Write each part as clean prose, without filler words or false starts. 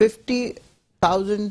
50,000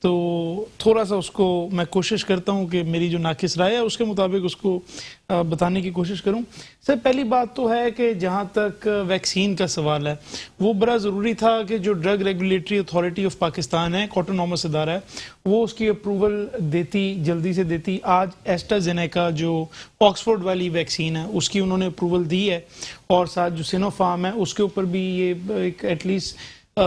تو تھوڑا سا اس کو میں کوشش کرتا ہوں کہ میری جو ناقص رائے ہے اس کے مطابق اس کو بتانے کی کوشش کروں. سر پہلی بات تو ہے کہ جہاں تک ویکسین کا سوال ہے وہ بڑا ضروری تھا کہ جو drug regulatory authority of Pakistan ہے، آٹونومس ادارہ ہے، وہ اس کی اپروول دیتی، جلدی سے دیتی. آج ایسٹرازینیکا جو آکسفورڈ والی ویکسین ہے اس کی انہوں نے اپروول دی ہے، اور ساتھ جو سینوفارم ہے اس کے اوپر بھی یہ ایک ایٹ لیسٹ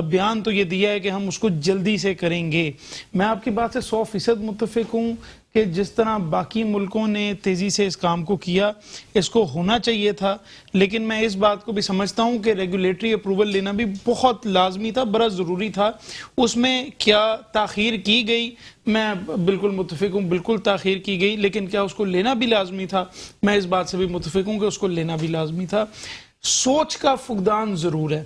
بیان تو یہ دیا ہے کہ ہم اس کو جلدی سے کریں گے. میں آپ کی بات سے 100% متفق ہوں کہ جس طرح باقی ملکوں نے تیزی سے اس کام کو کیا اس کو ہونا چاہیے تھا، لیکن میں اس بات کو بھی سمجھتا ہوں کہ ریگولیٹری اپروول لینا بھی بہت لازمی تھا، بڑا ضروری تھا. اس میں کیا تاخیر کی گئی، میں بالکل متفق ہوں، بالکل تاخیر کی گئی، لیکن کیا اس کو لینا بھی لازمی تھا؟ میں اس بات سے بھی متفق ہوں کہ اس کو لینا بھی لازمی تھا. سوچ کا فقدان ضرور ہے.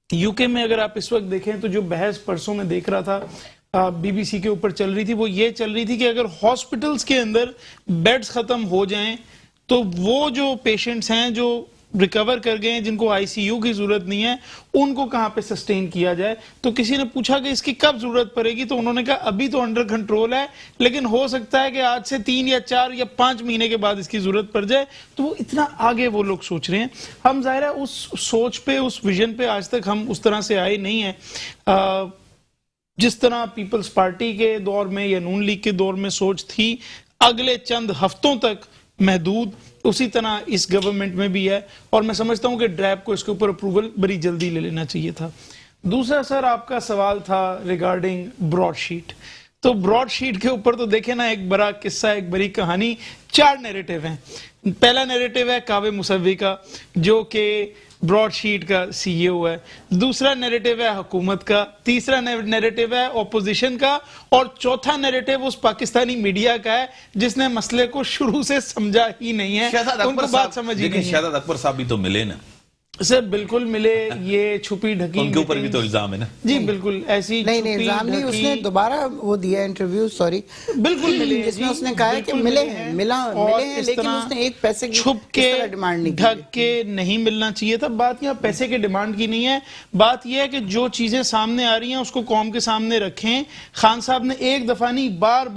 یو کے میں اگر آپ اس وقت دیکھیں تو جو بحث پرسوں میں دیکھ رہا تھا بی بی سی کے اوپر چل رہی تھی، وہ یہ چل رہی تھی کہ اگر ہاسپٹلز کے اندر بیڈز ختم ہو جائیں تو وہ جو پیشنٹس ہیں جو ریکور کر گئے ہیں، جن کو آئی سی یو کی ضرورت نہیں ہے، ان کو کہاں پہ سسٹین کیا جائے. تو کسی نے پوچھا کہ اس کی کب ضرورت پڑے گی، تو انہوں نے کہا ابھی تو انڈر کنٹرول ہے، لیکن ہو سکتا ہے کہ آج سے 3 یا 4 یا 5 مہینے کے بعد اس کی ضرورت پڑ جائے. تو وہ اتنا آگے وہ لوگ سوچ رہے ہیں. ہم ظاہر ہے اس سوچ پہ، اس ویژن پہ آج تک ہم اس طرح سے آئے نہیں ہیں جس طرح پیپلز پارٹی کے دور میں یا نون لیگ کے دور میں سوچ تھی اگلے چند ہفتوں تک محدود، اسی طرح اس گورنمنٹ میں بھی ہے. اور میں سمجھتا ہوں کہ ڈرائب کو اس کے اوپر اپروول بڑی جلدی لے لینا چاہیے تھا. دوسرا سر آپ کا سوال تھا ریگارڈنگ براڈ شیٹ. تو براڈ شیٹ کے اوپر تو دیکھیں نا، ایک بڑا قصہ، ایک بڑی کہانی. 4 نیریٹو ہیں. پہلا نیریٹو ہے کاوے مصوی کا جو کہ براڈ شیٹ کا سی ای او ہے. دوسرا نیریٹو ہے حکومت کا. تیسرا نیریٹو ہے اپوزیشن کا. اور چوتھا نیریٹو اس پاکستانی میڈیا کا ہے جس نے مسئلے کو شروع سے سمجھا ہی نہیں ہے، ان کو بات سمجھ ہی نہیں ہے. شہزاد اکبر صاحب بھی تو ملے نا سر، بالکل ملے. یہ چھپی ڈھکی ان کے اوپر بھی تو الزام ہے نا. جی بالکل ایسی نہیں الزام نہیں، اس نے دوبارہ وہ دیا انٹرویو، سوری بالکل ملے، جس میں اس نے کہا ہے کہ ملے ہیں، ملے ہیں، لیکن اس نے ایک پیسے کی چھپ کے ڈیمانڈ نہیں کی، ڈھک کے نہیں ملنا چاہیے تھا. بات یہاں پیسے کے ڈیمانڈ کی نہیں ہے، بات یہ ہے کہ جو چیزیں سامنے آ رہی ہیں اس کو قوم کے سامنے رکھیں. خان صاحب نے ایک دفعہ نہیں بار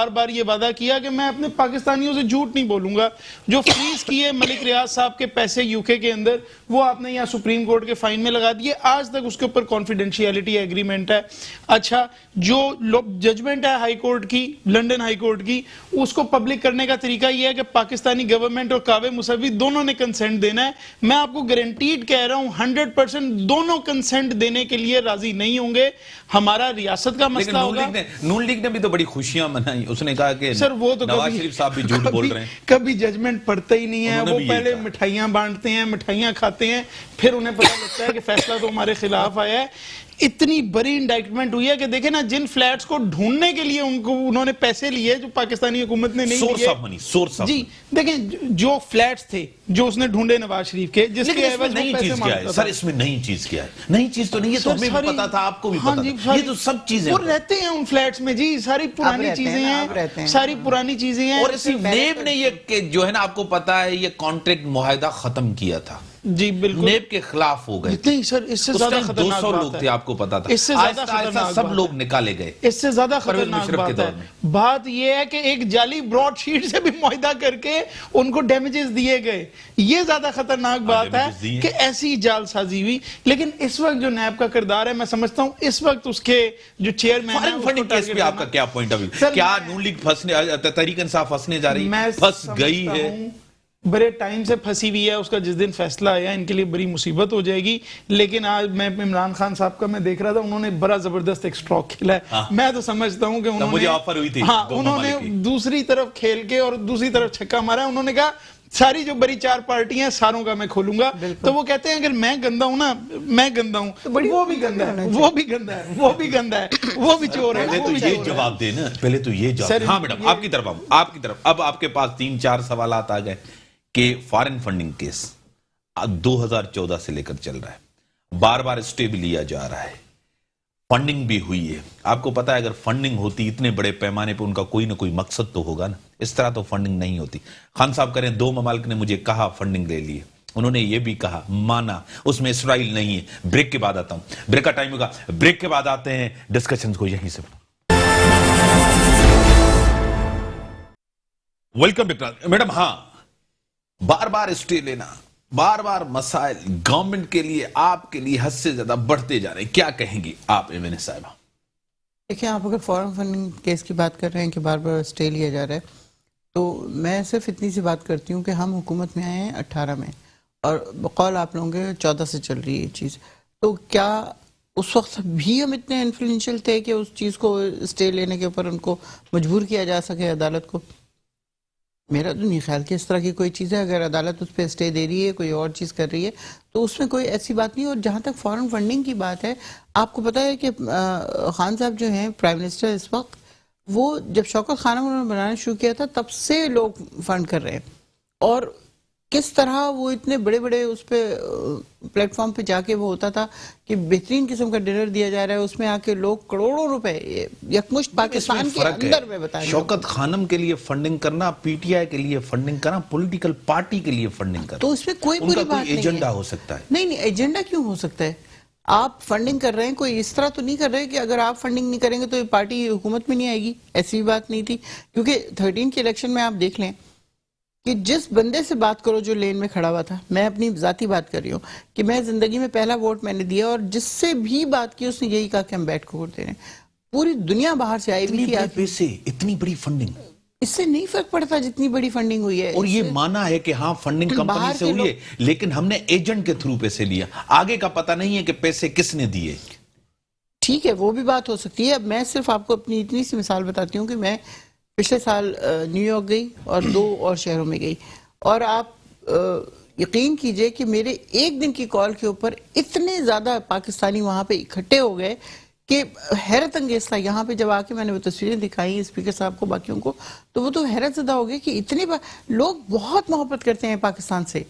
بار یہ وعدہ کیا کہ میں اپنے پاکستانیوں سے جھوٹ نہیں بولوں گا. جو فریز کیے ملک ریاض صاحب کے پیسے یو کے اندر، وہ آپ نے یہاں سپریم کورٹ کے فائن میں لگا دیے. آج تک اس کے اوپر کانفیڈنشیلٹی ایگریمنٹ ہے. اچھا، جو ججمنٹ ہے ہائی کورٹ کی، لنڈن ہائی کورٹ کی، اس کو پبلک کرنے کا طریقہ یہ ہے کہ پاکستانی گورنمنٹ اور کاوے مصوی دونوں نے کنسنٹ دینا ہے. میں آپ کو گارنٹیڈ کہہ رہا ہوں 100% دونوں کنسنٹ دینے کے لیے راضی نہیں ہوں گے. ہمارا ریاست کا مسئلہ ہوگا. نون لیگ نے بھی تو بڑی خوشیاں منائی. اس نے کہا کہ سر وہ تو نواز شریف صاحب بھی جھوٹ بول رہے ہیں. کبھی ججمنٹ پڑھتا ہی نہیں ہے. وہ پہلے مٹھائیاں بانٹتے ہیں، مٹھائیاں کھاتے ہیں، پھر انہیں پتہ لگتا ہے کہ فیصلہ تو ہمارے خلاف آیا ہے. اتنی بڑی انڈائٹمنٹ ہوئی ہے کہ دیکھیں نا، جن فلیٹس کو ڈھونڈنے کے لیے انہوں نے پیسے لیے جو پاکستانی حکومت نے نہیں لیے. جی دیکھیں، جو فلیٹس تھے جو اس نے ڈھونڈے نواز شریف کے، جس کے عوض میں پیسے مانگتا تھا. سر اس میں نئی چیز کیا ہے؟ نئی چیز تو نہیں ہے، تو ہمیں بھی پتا تھا، آپ کو بھی پتا تھا. یہ تو سب چیزیں وہ رہتے ہیں ان فلیٹس میں. جی ساری پرانی چیزیں ہیں، ساری پرانی چیزیں ہیں. اور اسی نیب نے یہ جو ہے نا، آپ کو پتا ہے، یہ کانٹریکٹ معاہدہ ختم کیا تھا. جی بالکل نیب کے خلاف ہو گئے. نہیں سر، اس سے زیادہ خطرناک 200 لوگ تھے، آپ کو پتا تھا. اس سے زیادہ خطرناک سب لوگ نکالے گئے. اس سے زیادہ خطرناک بات ہے. بات یہ ہے کہ ایک جعلی براڈ شیٹ سے بھی معاہدہ کر کے ان کو ڈیمیجز دیے گئے. یہ زیادہ خطرناک بات ہے کہ ایسی جال سازی ہوئی. لیکن اس وقت جو نیب کا کردار ہے، میں سمجھتا ہوں اس وقت اس کے جو چیئرمین ہیں، فارن فنڈنگ کیس پہ آپ کا کیا پوائنٹ آف ویو؟ کیا نون لیگ تحریک انصاف پھنسنے جا رہی ہے؟ پھنس گئی ہے، بڑے ٹائم سے پھنسی ہوئی ہے. اس کا جس دن فیصلہ آیا ان کے لیے بڑی مصیبت ہو جائے گی. لیکن آج میں عمران خان صاحب کا میں دیکھ رہا تھا، انہوں نے بڑا زبردست ایک سٹروک کھیلا ہے. میں تو سمجھتا ہوں کہ مجھے آفر ہوئی تھی، انہوں نے دوسری طرف کھیل کے اور دوسری طرف چھکا مارا. انہوں نے کہا ساری جو بڑی 4 پارٹیاں ہیں ساروں کا میں کھولوں گا. تو وہ کہتے ہیں اگر میں گندا ہوں نا، میں گندا ہوں، وہ بھی گندا ہے، وہ بھی گندا ہے، وہ بھی گندا ہے، وہ بھی چور ہے. پہلے تو یہ جواب دے نا، پہلے تو یہ جواب. ہاں میڈم، آپ کی طرف آؤں، آپ کی طرف. اب آپ کے پاس 3-4 سوالات آ گئے کہ فارن فنڈنگ کیس 2014 سے لے کر چل رہا ہے، بار بار اسٹے بھی لیا جا رہا ہے، فنڈنگ بھی ہوئی ہے. آپ کو پتا ہے اگر فنڈنگ ہوتی اتنے بڑے پیمانے پہ، ان کا کوئی نہ کوئی مقصد تو ہوگا نا. اس طرح تو فنڈنگ نہیں ہوتی. خان صاحب کریں 2 ممالک نے مجھے کہا فنڈنگ لے لیے، انہوں نے یہ بھی کہا، مانا اس میں اسرائیل نہیں ہے. بریک کے بعد آتا ہوں، بریک کا ٹائم ہوگا، بریک کے بعد آتے ہیں ڈسکشنز کو یہیں سے. Welcome back. میڈم ہاں، بار بار اسٹے لینا، بار بار مسائل گورنمنٹ کے لیے، آپ کے لیے حد سے زیادہ بڑھتے جا رہے ہیں، کیا کہیں گی آپ ایوین صاحبہ؟ دیکھیں، آپ اگر فورن فنڈنگ کیس کی بات کر رہے ہیں کہ بار بار اسٹے لیا جا رہا ہے، تو میں صرف اتنی سی بات کرتی ہوں کہ ہم حکومت میں آئے ہیں 18 میں اور بقول آپ لوگوں کے 14 سے چل رہی ہے یہ چیز. تو کیا اس وقت بھی ہم اتنے انفلوئنشل تھے کہ اس چیز کو اسٹے لینے کے اوپر ان کو مجبور کیا جا سکے عدالت کو؟ میرا تو نہیں خیال کہ اس طرح کی کوئی چیز ہے. اگر عدالت اس پہ اسٹے دے رہی ہے، کوئی اور چیز کر رہی ہے، تو اس میں کوئی ایسی بات نہیں. اور جہاں تک فارن فنڈنگ کی بات ہے، آپ کو پتا ہے کہ خان صاحب جو ہیں پرائم منسٹر اس وقت، وہ جب شوکت خانم انہوں نے بنانا شروع کیا تھا تب سے لوگ فنڈ کر رہے ہیں. اور کس طرح وہ اتنے بڑے بڑے اس پہ پلیٹ فارم پہ جا کے وہ ہوتا تھا کہ بہترین قسم کا ڈنر دیا جا رہا ہے، اس میں آ کے لوگ کروڑوں روپے یکمشت پاکستان کے اندر میں بتا رہے ہیں. شوکت خانم کے لیے فنڈنگ کرنا، پی ٹی آئی کے لیے فنڈنگ کرنا، پولیٹیکل پارٹی کے لیے فنڈنگ کرنا، تو اس میں کوئی بری بات نہیں ہے. ایجنڈا ہو سکتا ہے. نہیں، ایجنڈا کیوں ہو سکتا ہے؟ آپ فنڈنگ کر رہے ہیں، کوئی اس طرح تو نہیں کر رہے کہ اگر آپ فنڈنگ نہیں کریں گے تو یہ پارٹی حکومت میں نہیں آئے گی. ایسی بات نہیں تھی. کیونکہ 13 کے الیکشن میں آپ دیکھ لیں کہ جس بندے سے بات کرو جو لین میں کھڑا ہوا تھا، میں اپنی ذاتی بات کر رہی ہوں کہ میں زندگی میں پہلا ووٹ میں نے دیا، اور جس سے بھی بات کی اس نے یہی کہا کہ ہم بیٹھ کو ووٹ دے رہے ہیں. پوری دنیا باہر سے آئی ہوئی تھی. پیسے، اتنی بڑی فنڈنگ، اس سے نہیں فرق پڑتا جتنی بڑی فنڈنگ ہوئی ہے. اور یہ مانا ہے کہ ہاں فنڈنگ کمپنی سے ہوئی ہے، لیکن ہم نے ایجنٹ کے تھرو پیسے لیا. آگے کا پتہ نہیں ہے کہ پیسے کس نے دیے. ٹھیک ہے، وہ بھی بات ہو سکتی ہے. اب میں صرف آپ کو اپنی اتنی سی مثال بتاتی ہوں کہ میں پچھلے سال نیو یارک گئی اور 2 اور شہروں میں گئی، اور آپ یقین کیجئے کہ میرے ایک دن کی کال کے اوپر اتنے زیادہ پاکستانی وہاں پہ اکٹھے ہو گئے کہ حیرت انگیز تھا. یہاں پہ جب آ کے میں نے وہ تصویریں دکھائی اسپیکر صاحب کو، باقیوں کو، تو وہ تو حیرت زدہ ہو گئے کہ اتنے لوگ بہت محبت کرتے ہیں پاکستان سے،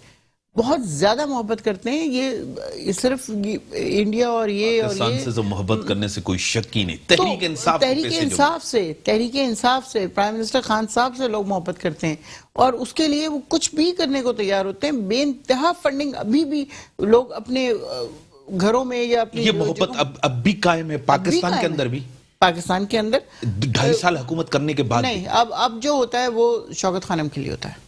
بہت زیادہ محبت کرتے ہیں. یہ صرف انڈیا اور یہ پاکستان سے تو محبت کرنے سے کوئی شک ہی نہیں. تحریک انصاف تحریک انصاف سے پرائم منسٹر خان صاحب سے لوگ محبت کرتے ہیں، اور اس کے لیے وہ کچھ بھی کرنے کو تیار ہوتے ہیں. بے انتہا فنڈنگ ابھی بھی لوگ اپنے گھروں میں یا اپنی یہ محبت اب بھی قائم ہے پاکستان کے اندر بھی. پاکستان کے اندر 2.5 سال حکومت کرنے کے بعد نہیں. اب جو ہوتا ہے وہ شوکت خانم کے لیے ہوتا ہے.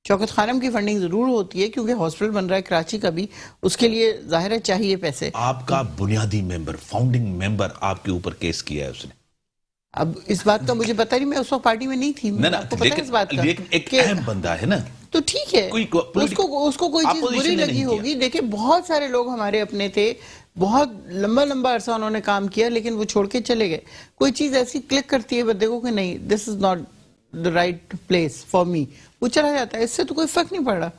شوکت خانم کی فنڈنگ ضرور ہوتی ہے کیونکہ ہاسپٹل بن رہا ہے کراچی کا بھی، اس کے لیے ظاہر ہے چاہیے پیسے. آپ کا بنیادی ممبر، فاؤنڈنگ ممبر آپ کے اوپر کیس کیا ہے اس نے. اب اس بات کا مجھے پتا نہیں، میں اس وقت پارٹی میں نہیں تھی. لیکن ایک اہم بندہ ہے نا، تو ٹھیک ہے، اس کو کوئی چیز بری لگی ہوگی. دیکھیں بہت سارے لوگ ہمارے اپنے تھے، بہت لمبا عرصہ انہوں نے کام کیا، لیکن وہ چھوڑ کے چلے گئے. کوئی چیز ایسی کلک کرتی ہے بندے کو کہ نہیں، this is not the right place for me، وہ چلا جاتا ہے. اس سے تو کوئی فرق نہیں پڑ رہا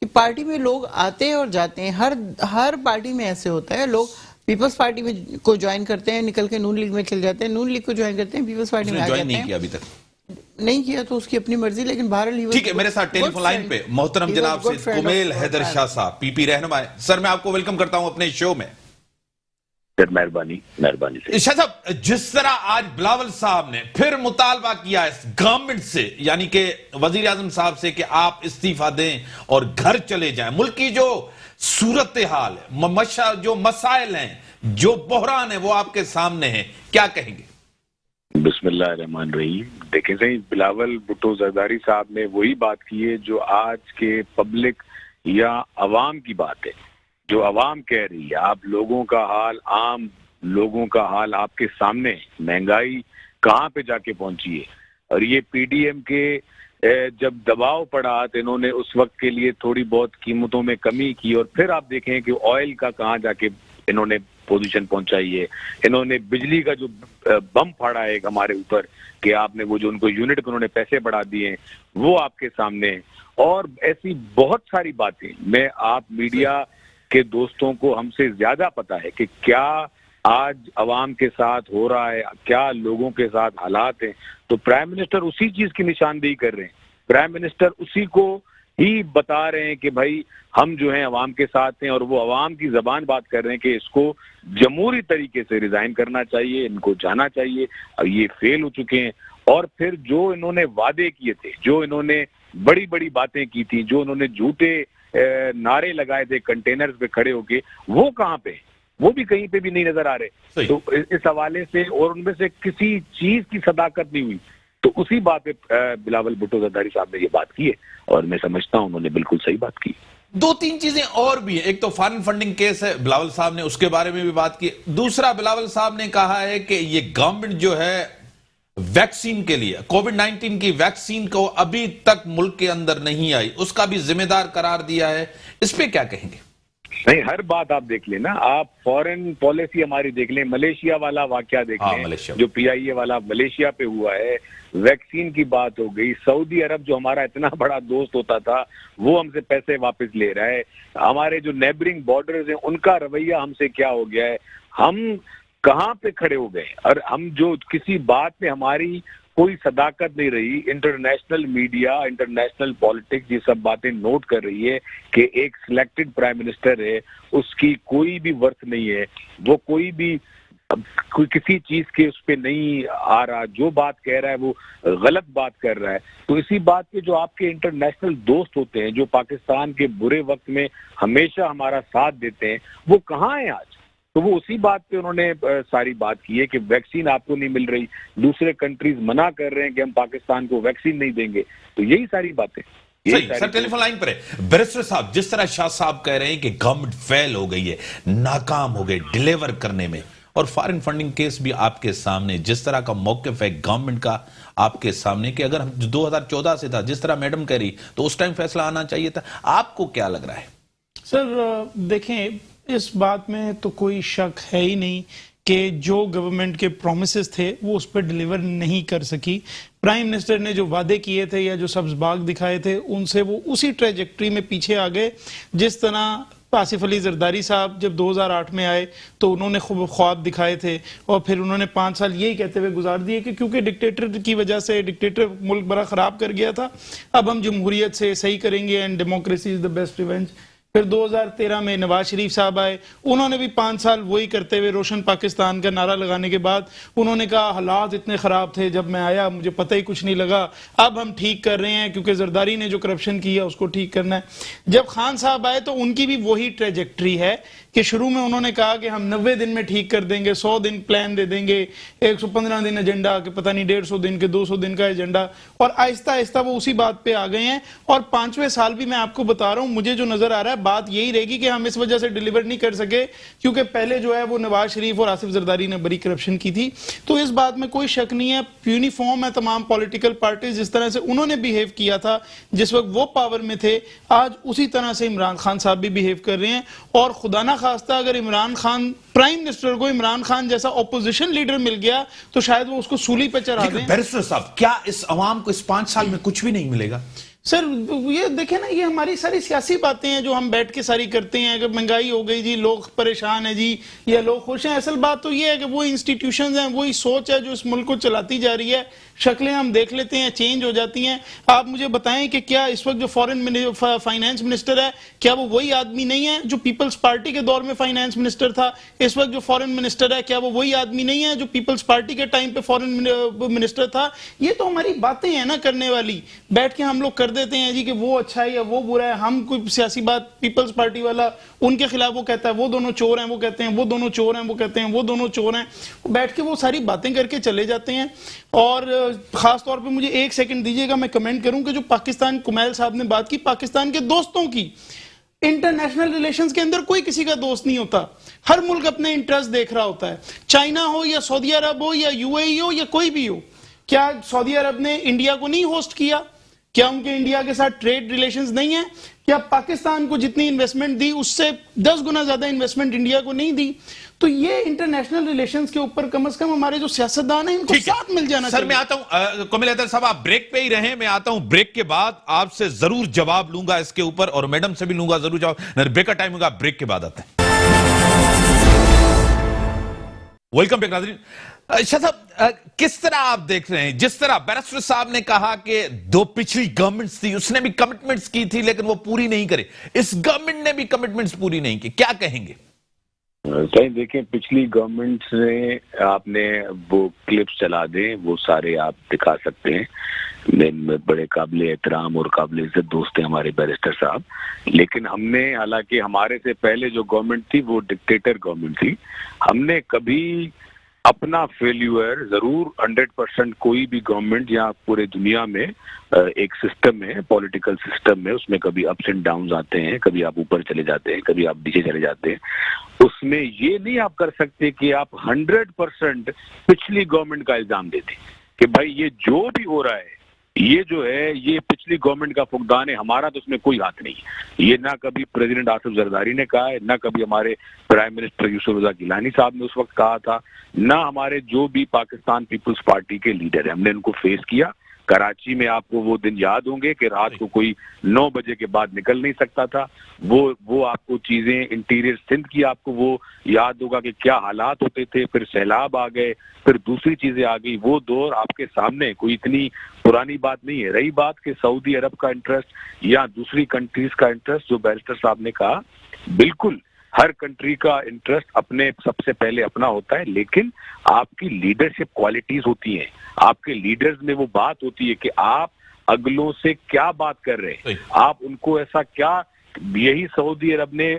کہ پارٹی میں لوگ آتے ہیں اور جاتے ہیں. ہر پارٹی میں ایسے ہوتا ہے. لوگ پیپلز پارٹی میں کو جوائن کرتے ہیں، نکل کے نون لیگ میں چل جاتے ہیں، نون لیگ کو جوائن کرتے ہیں، پیپلز پارٹی میں آ جاتے ہیں. نہیں کیا ابھی تک نہیں کیا تو اس کی اپنی مرضی، لیکن بہرحال ٹھیک ہے. میرے ساتھ ٹیلی فون لائن پہ محترم جناب سے کمیل حیدر شاہ صاحب، پی پی رہنما. سر میں آپ کو ویلکم کرتا ہوں اپنے شو میں. مہربانی شاہ صاحب، جس طرح آج بلاول صاحب نے پھر مطالبہ کیا اس گورنمنٹ سے، یعنی کہ وزیر اعظم صاحب سے، کہ آپ استعفیٰ دیں اور گھر چلے جائیں. ملک کی جو صورتحال ہے، جو مسائل ہیں، جو بحران ہے، وہ آپ کے سامنے ہیں، کیا کہیں گے؟ بسم اللہ الرحمن الرحیم. دیکھیں صحیح، بلاول بھٹو زرداری صاحب نے وہی بات کی ہے جو آج کے پبلک یا عوام کی بات ہے، جو عوام کہہ رہی ہے. آپ لوگوں کا حال، عام لوگوں کا حال آپ کے سامنے ہے. مہنگائی کہاں پہ جا کے پہنچی ہے. اور یہ پی ڈی ایم کے جب دباؤ پڑا تو انہوں نے اس وقت کے لیے تھوڑی بہت قیمتوں میں کمی کی، اور پھر آپ دیکھیں کہ آئل کا کہاں جا کے انہوں نے پوزیشن پہنچائی ہے. انہوں نے بجلی کا جو بم پھاڑا ہے ہمارے اوپر کہ آپ نے وہ جو ان کو یونٹ کو انہوں نے پیسے بڑھا دیے ہیں، وہ آپ کے سامنے ہیں. اور ایسی بہت ساری باتیں میں آپ میڈیا کے دوستوں کو ہم سے زیادہ پتا ہے کہ کیا آج عوام کے ساتھ ہو رہا ہے، کیا لوگوں کے ساتھ حالات ہیں. تو پرائم منسٹر اسی چیز کی نشاندہی کر رہے ہیں. پرائم منسٹر اسی کو ہی بتا رہے ہیں کہ بھائی ہم جو ہیں عوام کے ساتھ ہیں، اور وہ عوام کی زبان بات کر رہے ہیں کہ اس کو جمہوری طریقے سے ریزائن کرنا چاہیے، ان کو جانا چاہیے. اور یہ فیل ہو چکے ہیں. اور پھر جو انہوں نے وعدے کیے تھے، جو انہوں نے بڑی بڑی باتیں کی تھی، جو انہوں نے جھوٹے نعرے لگائے تھے کنٹینرز پہ کھڑے ہو کے، وہ کہاں پہ؟ وہ بھی کہیں پہ بھی نہیں نظر آ رہے. تو اس حوالے سے، اور ان میں سے کسی چیز کی صداقت نہیں ہوئی. تو اسی بات پہ بلاول بھٹو زرداری صاحب نے یہ بات کی ہے، اور میں سمجھتا ہوں انہوں نے بالکل صحیح بات کی. دو تین چیزیں اور بھی ہیں. ایک تو فارن فنڈنگ کیس ہے، بلاول صاحب نے اس کے بارے میں بھی بات کی. دوسرا، بلاول صاحب نے کہا ہے کہ یہ گورنمنٹ جو ہے ویکسین کے لیے، کووڈ 19 کی ویکسین کو ابھی تک ملک کے اندر نہیں آئی، اس کا بھی ذمہ دار قرار دیا ہے. اس پہ کیا کہیں گے؟ نہیں، ہر بات آپ دیکھ لیں نا، آپ فورن پالیسی ہماری دیکھ لیں، ملیشیا والا واقعہ دیکھ لیں جو پی آئی اے والا ملیشیا پہ ہوا ہے. ویکسین کی بات ہو گئی. سعودی عرب جو ہمارا اتنا بڑا دوست ہوتا تھا وہ ہم سے پیسے واپس لے رہا ہے. ہمارے جو نیبرنگ بارڈرز ہیں ان کا رویہ ہم سے کیا ہو گیا ہے. ہم کہاں پہ کھڑے ہو گئے؟ اور ہم جو کسی بات پہ ہماری کوئی صداقت نہیں رہی. انٹرنیشنل میڈیا، انٹرنیشنل پالیٹکس یہ سب باتیں نوٹ کر رہی ہے کہ ایک سلیکٹڈ پرائم منسٹر ہے، اس کی کوئی بھی ورث نہیں ہے، وہ کوئی بھی کسی چیز کے اس پہ نہیں آ رہا، جو بات کہہ رہا ہے وہ غلط بات کر رہا ہے. تو اسی بات پہ جو آپ کے انٹرنیشنل دوست ہوتے ہیں، جو پاکستان کے برے وقت میں ہمیشہ ہمارا ساتھ دیتے ہیں، وہ کہاں ہیں آج؟ تو وہ اسی بات پہ انہوں نے ساری بات کی ہے کہ ویکسین آپ کو نہیں مل رہی، دوسرے کنٹریز منع کر رہے ہیں کہ ہم پاکستان کو ویکسین نہیں دیں گے. تو یہی ساری باتیں. صحیح. سر ٹیلی فون لائن پر ہے بیرسٹر صاحب. جس طرح شاہ صاحب کہہ رہے ہیں کہ گورنمنٹ فیل ہو گئی ہے، ناکام ہو گئی ڈیلیور کرنے میں، اور فارن فنڈنگ کیس بھی آپ کے سامنے، جس طرح کا موقف ہے گورنمنٹ کا آپ کے سامنے کہ اگر 2014 سے تھا جس طرح میڈم کہہ رہی تو اس ٹائم فیصلہ آنا چاہیے تھا. آپ کو کیا لگ رہا ہے؟ سر دیکھیں، اس بات میں تو کوئی شک ہے ہی نہیں کہ جو گورنمنٹ کے پرومسز تھے وہ اس پہ ڈیلیور نہیں کر سکی. پرائم منسٹر نے جو وعدے کیے تھے یا جو سبز باغ دکھائے تھے ان سے وہ اسی ٹریجیکٹری میں پیچھے آ گئے. جس طرح آصف علی زرداری صاحب جب 2008 میں آئے تو انہوں نے خواب دکھائے تھے، اور پھر انہوں نے 5 سال یہی کہتے ہوئے گزار دیے کہ کیونکہ ڈکٹیٹر کی وجہ سے ڈکٹیٹر ملک بڑا خراب کر گیا تھا، اب ہم جمہوریت سے صحیح کریں گے، and democracy is the best revenge. پھر 2013 میں نواز شریف صاحب آئے، انہوں نے بھی 5 سال وہی کرتے ہوئے روشن پاکستان کا نعرہ لگانے کے بعد انہوں نے کہا حالات اتنے خراب تھے جب میں آیا مجھے پتہ ہی کچھ نہیں لگا، اب ہم ٹھیک کر رہے ہیں کیونکہ زرداری نے جو کرپشن کیا اس کو ٹھیک کرنا ہے. جب خان صاحب آئے تو ان کی بھی وہی ٹریجیکٹری ہے کہ شروع میں انہوں نے کہا کہ ہم 90 دن میں ٹھیک کر دیں گے، 100 دن پلان دے دیں گے، 115 دن ایجنڈا، کہ پتہ نہیں 150 دن کے 200 دن کا ایجنڈا، اور آہستہ آہستہ وہ اسی بات پہ آ گئے ہیں. اور 5ویں سال بھی میں آپ کو بتا رہا ہوں، مجھے جو نظر آ رہا ہے بات یہی رہے گی کہ ہم اس وجہ سے ڈیلیور نہیں کر سکے کیونکہ پہلے جو ہے وہ نواز شریف اور آصف زرداری نے بڑی کرپشن کی تھی. تو اس بات میں کوئی شک نہیں ہے، یونیفارم ہے تمام پولیٹیکل پارٹیز. جس طرح سے انہوں نے بیہیو کیا تھا جس وقت وہ پاور میں تھے، آج اسی طرح سے عمران خان صاحب بھی بیہیو کر رہے ہیں. اور خدا نہ خواستہ اگر عمران خان پرائم منسٹر کو عمران خان جیسا اپوزیشن لیڈر مل گیا تو شاید وہ اس کو سولی پہ چڑھا دیں. بیرسٹر صاحب، کیا اس عوام کو اس 5 سال میں کچھ بھی نہیں ملے گا؟ سر یہ دیکھیں نا، یہ ہماری ساری سیاسی باتیں ہیں جو ہم بیٹھ کے ساری کرتے ہیں. اگر مہنگائی ہو گئی جی لوگ پریشان ہیں جی یا لوگ خوش ہیں، اصل بات تو یہ ہے کہ وہ انسٹیٹیوشنز ہیں، وہی سوچ ہے جو اس ملک کو چلاتی جا رہی ہے. شکلیں ہم دیکھ لیتے ہیں چینج ہو جاتی ہیں. آپ مجھے بتائیں کہ کیا اس وقت جو فارن فائنانس منسٹر ہے کیا وہ وہی آدمی نہیں ہے جو پیپلز پارٹی کے دور میں فائنانس منسٹر تھا؟ اس وقت جو فارن منسٹر ہے کیا وہ وہی آدمی نہیں ہے جو پیپلز پارٹی کے ٹائم پہ فارن منسٹر تھا؟ یہ تو ہماری باتیں ہیں نا کرنے والی، بیٹھ کے ہم لوگ کر دیتے ہیں جی کہ وہ اچھا ہے یا وہ برا ہے. ہم کوئی سیاسی بات پیپلز پارٹی والا ان کے خلاف وہ کہتا ہے وہ دونوں چور ہیں، وہ کہتے ہیں وہ دونوں چور ہیں، وہ کہتے ہیں وہ دونوں چور ہیں، بیٹھ کے وہ ساری باتیں کر کے چلے جاتے ہیں. اور خاص طور پہ مجھے 1 سیکنڈ دیجئے گا، میں کمنٹ کروں کہ جو پاکستان کمیل صاحب نے بات کی پاکستان کے دوستوں کی، انٹرنیشنل ریلیشنز کے اندر کوئی کسی کا دوست نہیں ہوتا، ہر ملک اپنے انٹرسٹ دیکھ رہا ہوتا ہے. چائنا ہو یا سعودی عرب ہو یا یو اے ای ہو یا کوئی بھی ہو، کیا سعودی عرب نے انڈیا کو نہیں ہوسٹ کیا؟ کیا ان کے انڈیا کے ساتھ ٹریڈ ریلیشنز نہیں ہیں؟ کیا پاکستان کو جتنی انویسٹمنٹ دی اس سے 10 گنا زیادہ انویسٹمنٹ انڈیا کو نہیں دی؟ تو یہ انٹرنیشنل ریلیشنز کے اوپر کم از کم ہمارے جو سیاستدان ہیں ان کو ساتھ مل جانا چاہیے. سر میں آتا ہوں، کومل حیدر صاحب آپ بریک پہ ہی رہیں، میں آتا ہوں بریک کے بعد آپ سے ضرور جواب لوں گا اس کے اوپر، اور میڈم سے بھی لوں گا ضرور جواب. بریک کا ٹائم ہوگا، بریک کے بعد آتے ہیں. ویلکم بیک ناظرین. شاہ صاحب کس طرح آپ دیکھ رہے ہیں جس طرح بیرسٹر صاحب نے کہا کہ 2 پچھلی گورنمنٹس تھی اس نے بھی کمٹمنٹس کی تھی لیکن وہ پوری نہیں کرے، اس گورنمنٹ نے بھی کمٹمنٹس پوری نہیں کی، کیا کہیں گے؟ صحیح دیکھیں پچھلی گورنمنٹ نے آپ نے وہ کلپس چلا دیں وہ سارے آپ دکھا سکتے ہیں، بڑے قابل احترام اور قابل عزت دوست ہیں ہمارے بیرسٹر صاحب، لیکن ہم نے حالانکہ ہمارے سے پہلے جو گورنمنٹ تھی وہ ڈکٹیٹر گورنمنٹ تھی، ہم نے کبھی اپنا فیلیور ضرور 100% کوئی بھی گورنمنٹ یا پورے دنیا میں ایک سسٹم ہے پولیٹیکل سسٹم میں، اس میں کبھی اپس اینڈ ڈاؤنز آتے ہیں، کبھی آپ اوپر چلے جاتے ہیں، کبھی آپ نیچے چلے جاتے ہیں، اس میں یہ نہیں آپ کر سکتے کہ آپ 100% پچھلی گورنمنٹ کا الزام دیتے کہ بھائی یہ جو بھی ہو رہا ہے یہ جو ہے یہ پچھلی گورنمنٹ کا فقدان ہے، ہمارا تو اس میں کوئی ہاتھ نہیں ہے۔ یہ نہ کبھی پریزیڈنٹ آصف زرداری نے کہا ہے، نہ کبھی ہمارے پرائم منسٹر یوسف رضا گیلانی صاحب نے اس وقت کہا تھا، نہ ہمارے جو بھی پاکستان پیپلز پارٹی کے لیڈر ہیں، ہم نے ان کو فیس کیا۔ کراچی میں آپ کو وہ دن یاد ہوں گے کہ رات کو کوئی 9 بجے کے بعد نکل نہیں سکتا تھا، وہ آپ کو چیزیں انٹیریئر سندھ کی آپ کو وہ یاد ہوگا کہ کیا حالات ہوتے تھے، پھر سیلاب آ گئے، پھر دوسری چیزیں آ گئی، وہ دور آپ کے سامنے کوئی اتنی پرانی بات نہیں ہے۔ رہی بات کہ سعودی عرب کا انٹرسٹ یا دوسری کنٹریز کا انٹرسٹ، جو بیرسٹر صاحب نے کہا، بالکل ہر کنٹری کا انٹرسٹ اپنے سب سے پہلے اپنا ہوتا ہے، لیکن آپ کی لیڈرشپ کوالٹیز ہوتی ہیں، آپ کے لیڈرز میں وہ بات ہوتی ہے کہ آپ اگلوں سے کیا بات کر رہے ہیں، آپ ان کو ایسا کیا، یہی سعودی عرب نے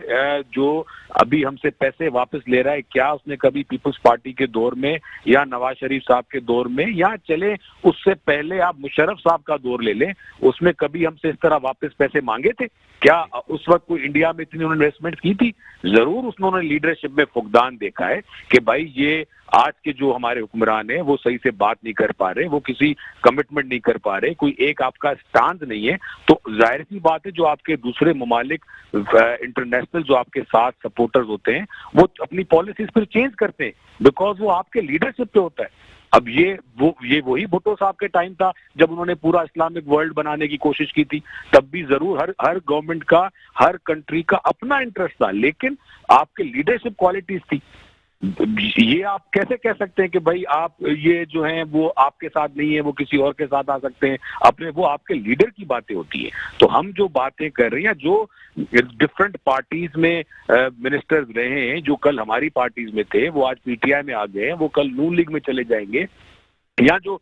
جو ابھی ہم سے پیسے واپس لے رہا ہے، کیا اس نے کبھی پیپلز پارٹی کے دور میں یا نواز شریف صاحب کے دور میں یا چلے اس سے پہلے آپ مشرف صاحب کا دور لے لیں، اس میں کبھی ہم سے اس طرح واپس پیسے مانگے تھے؟ کیا اس وقت کوئی انڈیا میں اتنی انویسٹمنٹ کی تھی؟ ضرور انہوں نے لیڈرشپ میں فقدان دیکھا ہے کہ بھائی یہ آج کے جو ہمارے حکمران ہیں وہ صحیح سے بات نہیں کر پا رہے، وہ کسی کمٹمنٹ نہیں کر پا رہے، کوئی ایک آپ کا سٹانس نہیں ہے، تو ظاہر سی بات ہے جو آپ کے دوسرے ممالک انٹرنیشنل جو آپ کے ساتھ سپورٹرز ہوتے ہیں وہ اپنی پالیسیز پھر چینج کرتے ہیں، بیکاز وہ آپ کے لیڈرشپ پہ ہوتا ہے۔ اب یہ وہی بھٹو صاحب کے ٹائم تھا جب انہوں نے پورا اسلامک ورلڈ بنانے کی کوشش کی تھی، تب بھی ضرور ہر گورنمنٹ کا ہر کنٹری کا اپنا انٹرسٹ تھا، لیکن آپ کے لیڈرشپ کوالٹیز تھی۔ یہ آپ کیسے کہہ سکتے ہیں کہ بھائی آپ یہ جو ہیں وہ آپ کے ساتھ نہیں ہے، وہ کسی اور کے ساتھ آ سکتے ہیں، اپنے وہ آپ کے لیڈر کی باتیں ہوتی ہیں۔ تو ہم جو باتیں کر رہے ہیں، جو ڈفرنٹ پارٹیز میں منسٹرز رہے ہیں، جو کل ہماری پارٹیز میں تھے وہ آج پی ٹی آئی میں آ گئے ہیں، وہ کل نون لیگ میں چلے جائیں گے، یا جو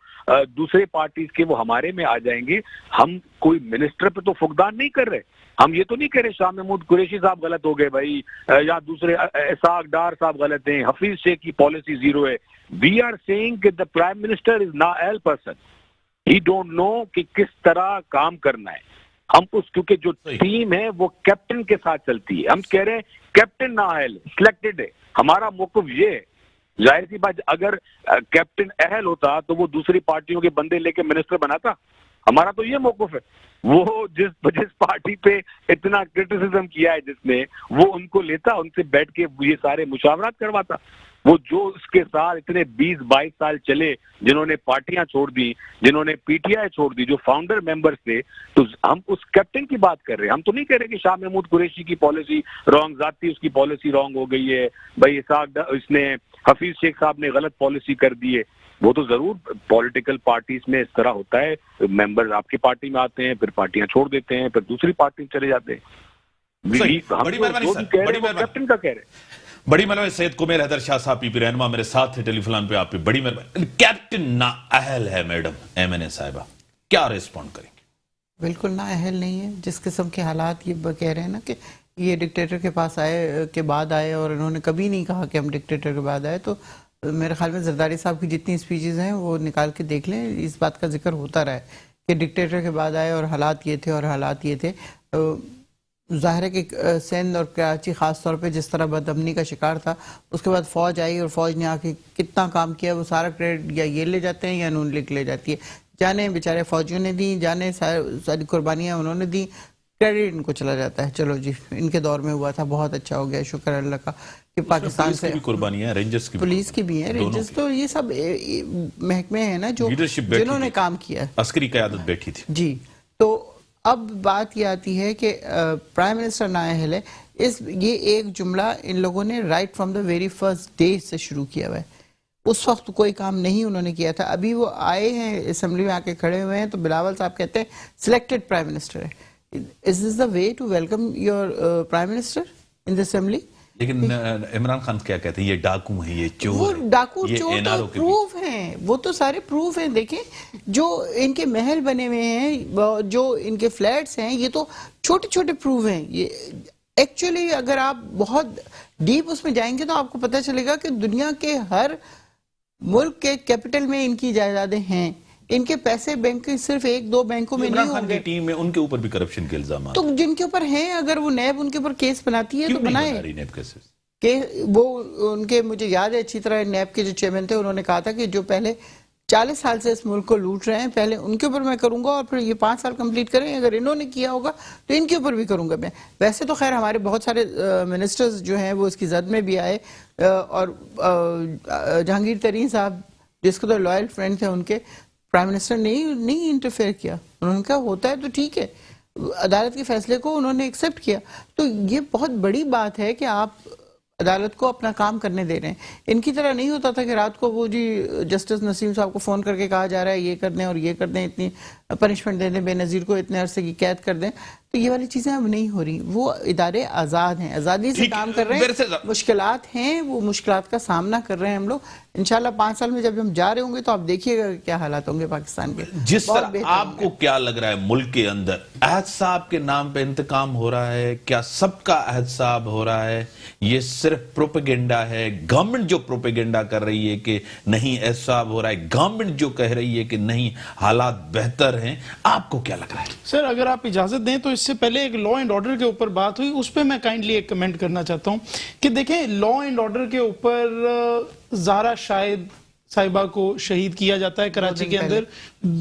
دوسرے پارٹیز کے وہ ہمارے میں آ جائیں گے، ہم کوئی منسٹر پہ تو فقدان نہیں کر رہے، ہم یہ تو نہیں کہہ رہے شاہ محمود قریشی صاحب غلط ہو گئے بھائی، یا دوسرے اسحاق ڈار صاحب غلط ہیں، حفیظ شیخ کی پالیسی زیرو ہے۔ وی آر سیئنگ کہ the پرائم منسٹر از نااہل پرسن، ہی ڈونٹ نو کہ کس طرح کام کرنا ہے۔ ہم اس کیونکہ جو ٹیم ہے وہ کیپٹن کے ساتھ چلتی ہے، ہم کہہ رہے ہیں کیپٹن نااہل سلیکٹڈ ہے، ہمارا موقف یہ ہے۔ ظاہر سی بات اگر کیپٹن اہل ہوتا تو وہ دوسری پارٹیوں کے بندے لے کے منسٹر بناتا، ہمارا تو یہ موقف ہے۔ وہ جس پارٹی پہ اتنا کرٹیسزم کیا ہے جس نے، وہ ان کو لیتا، ان سے بیٹھ کے یہ سارے مشاورات کرواتا۔ وہ جو اس کے ساتھ اتنے 20-22 سال چلے، جنہوں نے پارٹیاں چھوڑ دی، جنہوں نے پی ٹی آئی چھوڑ دی، جو فاؤنڈر ممبرز تھے، تو ہم اس کیپٹن کی بات کر رہے ہیں، ہم تو نہیں کہہ رہے کہ شاہ محمود قریشی کی پالیسی رانگ، ذاتی اس کی پالیسی رانگ ہو گئی ہے، بھائی اس نے حفیظ شیخ صاحب نے غلط پالیسی کر دی ہے۔ وہ تو ضرور پولیٹیکل پارٹیز میں اس طرح ہوتا ہے، ممبرز آپ کی پارٹی میں آتے ہیں، پھر پارٹیاں چھوڑ دیتے ہیں، پھر دوسری پارٹی میں چلے جاتے ہیں۔ بڑی مہربانی سر، کیپٹن کا کہہ رہے ہیں۔ بڑی مہربانی سید کمیر حیدر شاہ صاحب پی پی رہنما میرے ساتھ تھے ٹیلی فون پہ، آپ پہ بڑی مہربانی۔ کیپٹن نااہل ہے میڈم ایم این اے صاحبہ، کیا ریسپونڈ کریں گے؟ بالکل نااہل نہیں ہے، جس قسم کے حالات یہ کہہ رہے ہیں نا کہ یہ ڈکٹیٹر کے پاس آئے کے بعد آئے، اور انہوں نے کبھی نہیں کہا کہ ہم ڈکٹیٹر کے بعد آئے، تو میرے خیال میں زرداری صاحب کی جتنی اسپیچز ہیں وہ نکال کے دیکھ لیں، اس بات کا ذکر ہوتا رہا ہے کہ ڈکٹیٹر کے بعد آئے اور حالات یہ تھے اور حالات یہ تھے۔ ظاہر ہے کہ سندھ اور کراچی خاص طور پہ جس طرح بدامنی کا شکار تھا، اس کے بعد فوج آئی اور فوج نے آ کے کتنا کام کیا، وہ سارا کریڈٹ یا یہ لے جاتے ہیں یا نون لیگ لے جاتی ہے۔ جانے بیچارے فوجیوں نے دی، جانے ساری قربانیاں انہوں نے دی، کریڈٹ ان کو چلا جاتا ہے۔ چلو جی، ان کے دور میں ہوا تھا، بہت اچھا ہو گیا، شکر اللہ کا کہ پاکستان سے قربانیاں رینجرز کی، پولیس کی بھی ہیں، رینجرز تو یہ سب محکمے ہیں نا جو جنہوں نے کام کیا، عسکری قیادت بیٹھی تھی۔ جی، تو اب بات یہ آتی ہے کہ پرائم منسٹر نااہل ہے، یہ ایک جملہ ان لوگوں نے right from the very first day سے شروع کیا ہوا ہے۔ اس وقت کوئی کام نہیں انہوں نے کیا تھا، ابھی وہ آئے ہیں اسمبلی میں آ کے کھڑے ہوئے ہیں تو بلاول صاحب کہتے ہیں سلیکٹڈ پرائم منسٹر ہے۔ Is this the way to welcome your prime minister in the assembly? لیکن عمران خان کیا کہتے ہیں یہ ڈاکو ہیں، یہ چور وہ ہیں، ڈاکو یہ چور NRO تو کے پروف ہیں، وہ تو سارے پروف ہیں. دیکھیں جو ان کے محل بنے ہوئے ہیں، جو ان کے فلیٹس ہیں، یہ تو چھوٹے چھوٹے پروف ہیں. یہ ایکچولی اگر آپ بہت ڈیپ اس میں جائیں گے تو آپ کو پتہ چلے گا کہ دنیا کے ہر ملک کے کیپٹل میں ان کی جائیدادیں ہیں. ان کے پیسے بینک صرف ایک دو بینکوں میں نہیں عمران خان ہوں کی گے. ٹیم میں ان کے اوپر بھی کرپشن کے الزامات تو جن کے اوپر ہیں، اگر وہ نیب ان کے اوپر کیس بناتی ہے تو کیوں نہیں بنائے. بنا رہی نیب کیسز؟ کہ وہ ان کے، مجھے یاد ہے اچھی طرح، نیب کے جو چیئرمین تھے انہوں نے کہا تھا کہ جو پہلے 40 سال سے اس ملک کو لوٹ رہے ہیں پہلے ان کے اوپر میں کروں گا، اور پھر یہ 5 سال کمپلیٹ کریں، اگر انہوں نے کیا ہوگا تو ان کے اوپر بھی کروں گا میں. ویسے تو خیر ہمارے بہت سارے منسٹرز جو ہیں وہ اس کی زد میں بھی آئے، اور جہانگیر ترین صاحب جس کو تو لائل فرینڈ تھے ان کے، پرائم منسٹر نے نہیں انٹرفیئر کیا. انہوں نے کہا ہوتا ہے تو ٹھیک ہے، عدالت کے فیصلے کو انہوں نے ایکسیپٹ کیا. تو یہ بہت بڑی بات ہے کہ آپ عدالت کو اپنا کام کرنے دے رہے ہیں. ان کی طرح نہیں ہوتا تھا کہ رات کو وہ جی جسٹس نسیم صاحب کو فون کر کے کہا جا رہا ہے یہ کر دیں اور یہ کر دیں، اتنی پنشمنٹ دے دیں، بے نظیر کو اتنے عرصے کی قید کر دیں. تو یہ والی چیزیں اب نہیں ہو رہی. وہ ادارے آزاد ہیں، آزادی سے کام کر رہے ہیں. مشکلات ہیں، وہ مشکلات کا سامنا کر رہے ہیں ہم لوگ. انشاءاللہ 5 سال میں جب ہم جا رہے ہوں گے تو آپ دیکھیے گا کیا حالات ہوں گے پاکستان کے. جس طرح آپ کو کیا لگ رہا ہے ملک کے اندر احتساب کے نام پہ انتقام ہو رہا ہے؟ کیا سب کا احتساب ہو رہا ہے؟ یہ صرف پروپیگنڈا ہے؟ گورنمنٹ جو پروپیگنڈا کر رہی ہے کہ نہیں احتساب ہو رہا ہے، گورنمنٹ جو کہہ رہی ہے کہ نہیں حالات بہتر ہیں، آپ کو کیا لگ رہا ہے؟ سر اگر آپ اجازت دیں تو اس سے پہلے ایک لا اینڈ آرڈر کے اوپر بات ہوئی، اس پہ میں کائنڈلی ایک کمنٹ کرنا چاہتا ہوں کہ دیکھیں لا اینڈ آرڈر کے اوپر زارا شاہد صاحبہ کو شہید کیا جاتا ہے کراچی کے اندر.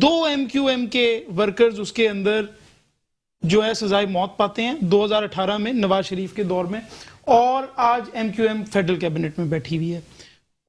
2 MQM کے ورکرز اس کے اندر جو ہے سزائے موت پاتے ہیں 2018 میں نواز شریف کے دور میں، اور آج MQM فیڈرل کیبنٹ میں بیٹھی ہوئی ہے.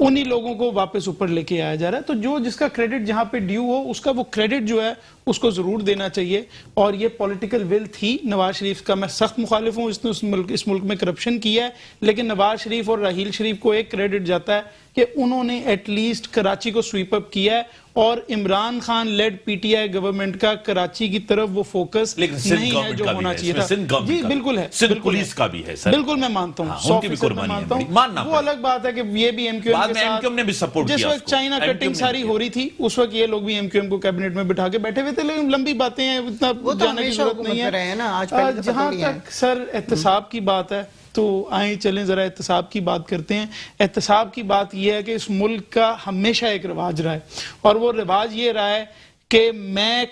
انہی لوگوں کو واپس اوپر لے کے آیا جا رہا ہے. تو جو جس کا کریڈٹ جہاں پہ ڈیو ہو اس کا وہ کریڈٹ جو ہے اس کو ضرور دینا چاہیے. اور یہ پولیٹیکل ول تھی نواز شریف کا. میں سخت مخالف ہوں، اس نے اس ملک میں کرپشن کیا ہے، لیکن نواز شریف اور راحیل شریف کو ایک کریڈٹ جاتا ہے کہ انہوں نے ایٹ لیسٹ کراچی کو سویپ اپ کیا ہے. اور Imran Khan lead PTI government کا کراچی کی طرف وہ فوکس نہیں ہے جو ہونا چاہیے تھا. جی بالکل ہے، سندھ پولیس کا بھی ہے سر، بالکل میں مانتا ہوں، 100% میں مانتا ہوں. وہ الگ بات ہے کہ یہ بھی MQM نے بھی سپورٹ کیا. جس وقت چائنا کٹنگ ساری ہو رہی تھی اس وقت یہ لوگ بھی MQM کو کیبنٹ میں بٹھا کے بیٹھے ہوئے تھے. لیکن لمبی باتیں ہیں، اتنا جانے کی ضرورت نہیں ہے. جہاں تک سر احتساب کی بات ہے تو آئیں چلیں ذرا احتساب کی بات کرتے ہیں. احتساب کی بات یہ ہے کہ اس ملک کا ہمیشہ ایک رواج رہا ہے، اور وہ رواج یہ رہا ہے کہ میں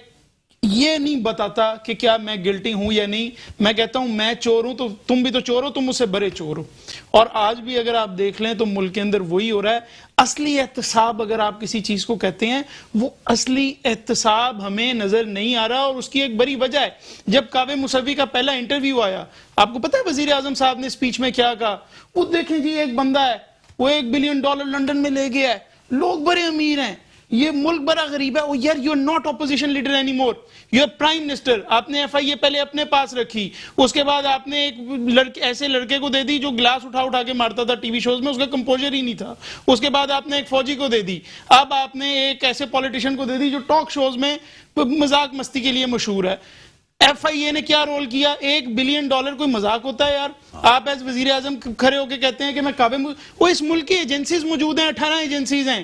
یہ نہیں بتاتا کہ کیا میں گلٹی ہوں یا نہیں. میں کہتا ہوں میں چور ہوں تو تم بھی تو چور ہو، تم مجھ سے بڑے چور ہو. اور آج بھی اگر آپ دیکھ لیں تو ملک کے اندر وہی ہو رہا ہے. اصلی احتساب اگر آپ کسی چیز کو کہتے ہیں، وہ اصلی احتساب ہمیں نظر نہیں آ رہا. اور اس کی ایک بڑی وجہ ہے، جب کعبے موسوی کا پہلا انٹرویو آیا، آپ کو پتا ہے وزیر اعظم صاحب نے اسپیچ میں کیا کہا؟ وہ دیکھیں جی ایک بندہ ہے وہ $1 بلین لنڈن میں لے گیا ہے، لوگ بڑے امیر ہیں، یہ ملک بڑا غریب ہے. او یار you are not opposition leader any more, you are prime minister. آپ نے FIA پہلے اپنے پاس رکھی، اس کے بعد آپ نے ایک ایسے لڑکے کو دے دی جو گلاس اٹھا کے مارتا تھا ٹی وی شوز میں، اس کا کمپوزر ہی نہیں تھا. اس کے بعد آپ نے ایک فوجی کو دے دی. اب آپ نے ایک ایسے پولیٹیشین کو دے دی جو ٹاک شوز میں مذاق مستی کے لیے مشہور ہے. FIA نے کیا رول کیا؟ $1 بلین کوئی مذاق ہوتا ہے یار؟ آپ ایز وزیر اعظم کھڑے ہو کے کہتے ہیں کہ میں کعبے میں، وہ اس ملک کی ایجنسیز موجود ہیں، 18 ایجنسیز ہیں،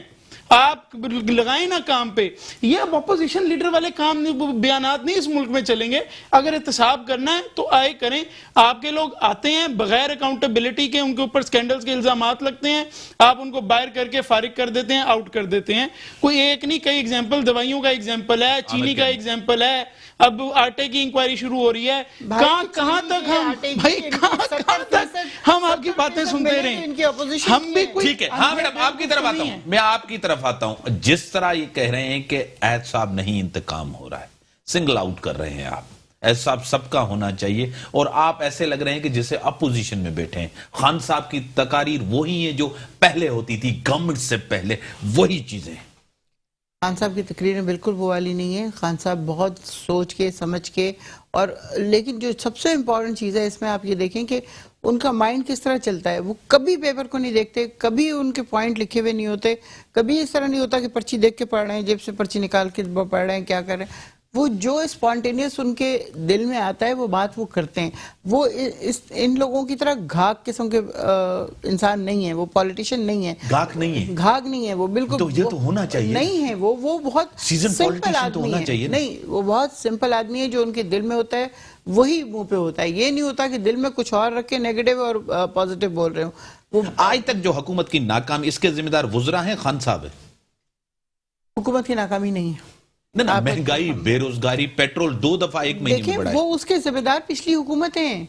آپ لگائیں نا کام پہ. یہ اب اپوزیشن لیڈر والے کام بیانات نہیں اس ملک میں چلیں گے. اگر احتساب کرنا ہے تو آئے کریں. آپ کے لوگ آتے ہیں بغیر اکاؤنٹیبلٹی کے، ان کے اوپر سکینڈلز کے الزامات لگتے ہیں، آپ ان کو باہر کر کے فارغ کر دیتے ہیں، آؤٹ کر دیتے ہیں. کوئی ایک نہیں، کئی ایگزامپل، دوائیوں کا ایگزامپل ہے، چینی کا ایگزامپل ہے، اب آٹے کی انکوائری شروع ہو رہی ہے. کہاں تک ہم آپ کی باتیں سنتے رہیں؟ ہم بھی ٹھیک ہے. ہاں میڈم آپ کی طرف آتا ہوں، میں آپ کی طرف آتا ہوں. جس طرح یہ کہہ رہے ہیں کہ احتساب نہیں انتقام ہو رہا ہے، سنگل آؤٹ کر رہے ہیں آپ، احتساب سب کا ہونا چاہیے، اور آپ ایسے لگ رہے ہیں کہ جسے اپوزیشن میں بیٹھے ہیں. خان صاحب کی تقاریر وہی ہیں جو پہلے ہوتی تھی گورنمنٹ سے پہلے، وہی چیزیں. خان صاحب کی تقریریں بالکل وہ والی نہیں ہے. خان صاحب بہت سوچ کے سمجھ کے، اور لیکن جو سب سے امپورٹنٹ چیز ہے اس میں آپ یہ دیکھیں کہ ان کا مائنڈ کس طرح چلتا ہے. وہ کبھی پیپر کو نہیں دیکھتے، کبھی ان کے پوائنٹ لکھے ہوئے نہیں ہوتے، کبھی اس طرح نہیں ہوتا کہ پرچی دیکھ کے پڑھ رہے ہیں، جیب سے پرچی نکال کے پڑھ رہے ہیں، کیا کر رہے ہیں. وہ جو اسپونٹینیس ان کے دل میں آتا ہے وہ بات وہ کرتے ہیں. وہ ان لوگوں کی طرح گھاگ قسم کے انسان نہیں ہیں, وہ پولیٹیشین نہیں ہیں. گھاگ نہیں ہے, گھاگ نہیں ہے وہ, بالکل. تو یہ تو ہونا چاہیے. نہیں ہے وہ بہت سمپل آدمی ہے. نہیں, وہ بہت سمپل آدمی ہے. جو ان کے دل میں ہوتا ہے وہی منہ پہ ہوتا ہے. یہ نہیں ہوتا کہ دل میں کچھ اور رکھ کے نیگیٹو اور پازیٹیو بول رہے ہوں. وہ آج تک جو حکومت کی ناکامی, اس کے ذمہ دار وزراء ہیں, خان صاحب ہیں؟ حکومت کی ناکامی نہیں ہے. مہنگائی, بے روزگاری, پیٹرول 2 دفعہ 1 مہینے میں بڑھا ہے. وہ اس کے ذمہ دار پچھلی حکومتیں ہیں.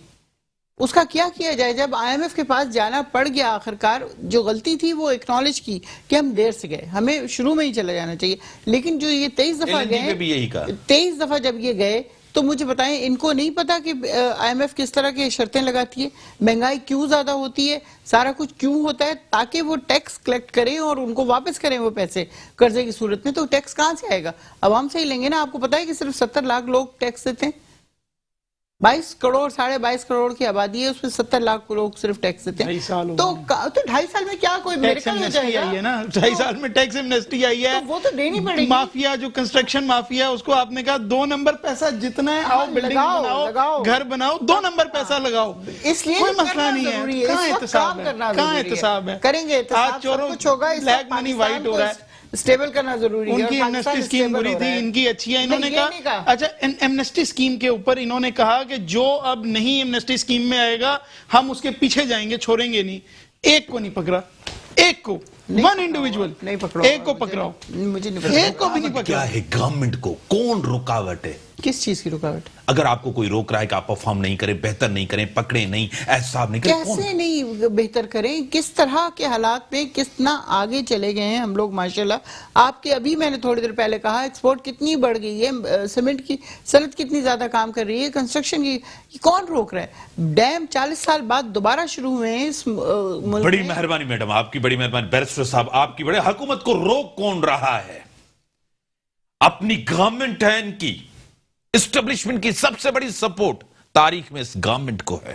اس کا کیا کیا جائے؟ جب آئی ایم ایف کے پاس جانا پڑ گیا آخرکار, جو غلطی تھی وہ اکنالج کی کہ ہم دیر سے گئے, ہمیں شروع میں ہی چلا جانا چاہیے. لیکن جو یہ 23 دفعہ گئے, 23 دفعہ جب یہ گئے تو مجھے بتائیں, ان کو نہیں پتا کہ آئی ایم ایف کس طرح کی شرطیں لگاتی ہے, مہنگائی کیوں زیادہ ہوتی ہے, سارا کچھ کیوں ہوتا ہے؟ تاکہ وہ ٹیکس کلیکٹ کریں اور ان کو واپس کریں وہ پیسے قرضے کی صورت میں. تو ٹیکس کہاں سے آئے گا؟ عوام سے ہی لیں گے نا. آپ کو پتا ہے کہ صرف 70 لاکھ لوگ ٹیکس دیتے ہیں. 22 کروڑ 22.5 کروڑ کی آبادی ہے, اس میں 70 لاکھ لوگ صرف ٹیکس دیتے ہیں. تو 2.5 سال میں کیا کوئی میریکل ہو جائے گا؟ آئی ہے نا, 2.5 سال میں ٹیکس ایمنسٹی آئی ہے. وہ تو دینی پڑے گی. مافیا, جو کنسٹرکشن مافیا, اس کو آپ نے کہا 2 نمبر پیسہ جتنا ہے, آؤ بلڈنگ بناؤ, گھر بناؤ, 2 نمبر پیسہ لگاؤ. اس لیے کوئی مسئلہ نہیں ہے. کہاں احتساب ہے؟ کہاں احتساب ہے؟ کریں گے آج چوروں بلیک منی وائٹ ہو رہا ہے. اسٹیبل کرنا ضروری ہے. ان کی ایمنسٹی اسکیم بری تھی, ان کی اچھی ہے. انہوں نے کہا, اچھا ایمنسٹی اسکیم کے اوپر انہوں نے کہا کہ جو اب نہیں ایمنسٹی اسکیم میں آئے گا ہم اس کے پیچھے جائیں گے, چھوڑیں گے نہیں. ایک کو نہیں پکڑا, ایک کو, ون انڈیویجول نہیں پکڑو, ایک کو پکڑاؤ, مجھے نہیں پکڑا. ایک کو بھی نہیں پکڑا. کیا ہے گورنمنٹ کو, کون رکاوٹ ہے؟ کس چیز کی رکاوٹ؟ اگر آپ کو کوئی روک رہا ہے کہ آپ پرفارم نہیں کریں, بہتر نہیں کریں, پکڑیں نہیں, احتساب نہیں کریں, کیسے نہیں بہتر کریں؟ کس طرح کے حالات میں کتنا آگے چلے گئے ہیں ہم لوگ ماشاءاللہ. آپ کے ابھی میں نے تھوڑی دیر پہلے کہا ایکسپورٹ کتنی بڑھ گئی ہے, سیمنٹ کی صنعت کتنی زیادہ کام کر رہی ہے, کنسٹرکشن کی کون روک رہا ہے؟ ڈیم 40 سال بعد دوبارہ شروع ہوئے ہیں اس ملک میں. بڑی مہربانی میڈم, آپ کی بڑی مہربانی. بیرسٹر صاحب, آپ کی بڑی, حکومت کو روک کون رہا ہے؟ اپنی گورنمنٹ ہے, ان کی اسٹیبلشمنٹ کی سب سے بڑی سپورٹ تاریخ میں اس گورنمنٹ کو ہے.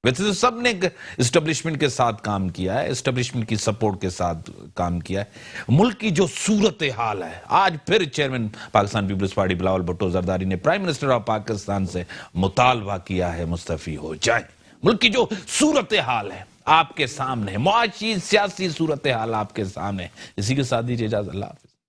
ویسے سب نے اسٹیبلشمنٹ کے ساتھ کام کیا ہے, اسٹیبلشمنٹ کی سپورٹ کے ساتھ کام کیا ہے. ملک کی جو صورتحال ہے, آج پھر چیئرمین پاکستان پیپلز پارٹی بلاول بھٹو زرداری نے پرائم منسٹر آف پاکستان سے مطالبہ کیا ہے مستعفی ہو جائیں. ملک کی جو صورتحال ہے آپ کے سامنے, معاشی سیاسی صورتحال آپ کے سامنے. اسی کے ساتھ دیجیے اجازت. اللہ حافظ.